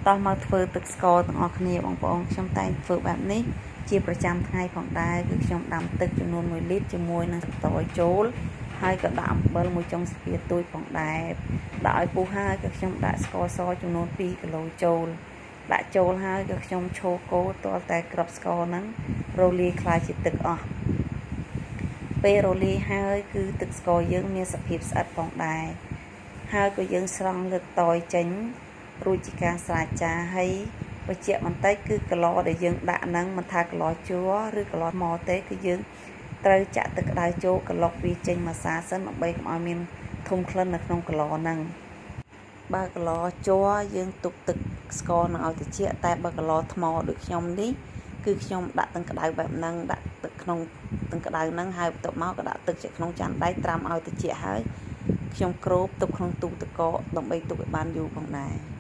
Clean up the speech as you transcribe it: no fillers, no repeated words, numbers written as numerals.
តោះមកធ្វើទឹកស្ករទាំងអស់គ្នាបងប្អូនខ្ញុំតែងធ្វើបែបនេះជាប្រចាំថ្ងៃផងដែរគឺខ្ញុំដាំទឹកចំនួន1លីត្រជាមួយនឹងស្ករចូលហើយក៏ដាក់អំបិលមួយចុងស្ពាយទួយផងដែរដាក់ឲ្យពុះហើយក៏ខ្ញុំដាក់ស្ករសចំនួន2គីឡូចូលដាក់ចូលហើយក៏ខ្ញុំឆូកូរទាល់តែគ្រាប់ស្ករហ្នឹងរលាយคล้ายជាទឹកអស់ពេលរលាយហើយគឺទឹកស្ករយើងមានសភាពស្អិតផងដែរហើយក៏យើងស្រង់លើកតយចេញរួចជាការស្រាចាហើយបញ្ជាក់បន្តិចគឺកន្លដែលយើងដាក់ហ្នឹងមិនថាកន្លជ័រឬកន្លថ្មទេគឺយើងត្រូវចាក់ទឹកក្តៅចូលកន្លុកវាចេញមកសាសិនដើម្បីកុំឲ្យមានធុំក្លិននៅក្នុងកន្លហ្នឹងបើកន្លជ័រយើងទុកទឹកស្ករនឹងឲ្យត្រជាក់តែបើកន្លថ្មដូចខ្ញុំនេះគឺខ្ញុំដាក់ទឹកក្តៅបែបហ្នឹងដាក់ទឹកក្នុងទឹកក្តៅហ្នឹងហើយបន្ទាប់មកក៏ដាក់ទឹកក្នុងចានដែកត្រាំឲ្យត្រជាក់ហើយខ្ញុំគ្របទុកក្នុងទូទឹកកកដើម្បីទុកឲ្យបានយូរផងដែរ